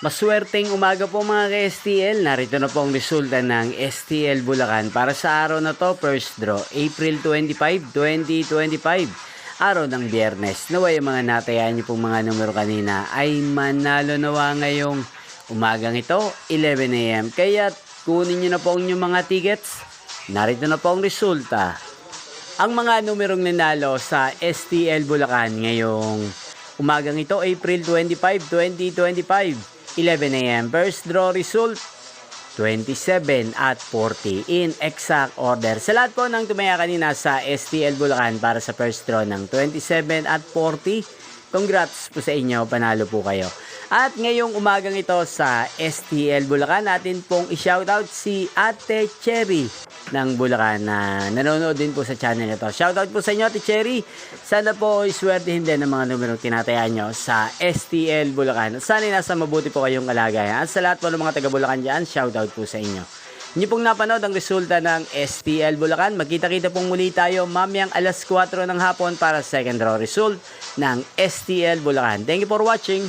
Maswerteng umaga po mga ka-STL. Narito na po ang resulta ng STL Bulacan para sa araw na to, first draw, April 25, 2025. Araw ng Biyernes. Naway mga natayaan niyo pong mga numero kanina ay manalo nawa ngayong umagang ito, 11 AM. Kaya kunin niyo na po ang inyong mga tickets. Narito na po ang resulta. Ang mga numerong nanalo sa STL Bulacan ngayong umagang ito, April 25, 2025. 11 AM. First draw result, 27 at 40 in exact order. Sa lahat po ng tumaya kanina sa STL Bulacan para sa first draw ng 27 at 40, congrats po sa inyo, panalo po kayo. At ngayong umagang ito sa STL Bulacan, natin pong i-shoutout si Ate Cherry ng Bulacan na nanonood din po sa channel ito. Shoutout po sa inyo, Ate Cherry. Sana po iswertihin din ng mga numerong tinatayaan nyo sa STL Bulacan. Sana nasa mabuti po kayong kalagayan. At sa lahat po ng mga taga Bulacan dyan, shoutout po sa inyo. Inyo pong napanood ang resulta ng STL Bulacan. Magkita-kita pong muli tayo mamayang alas 4 ng hapon para second draw result ng STL Bulacan. Thank you for watching.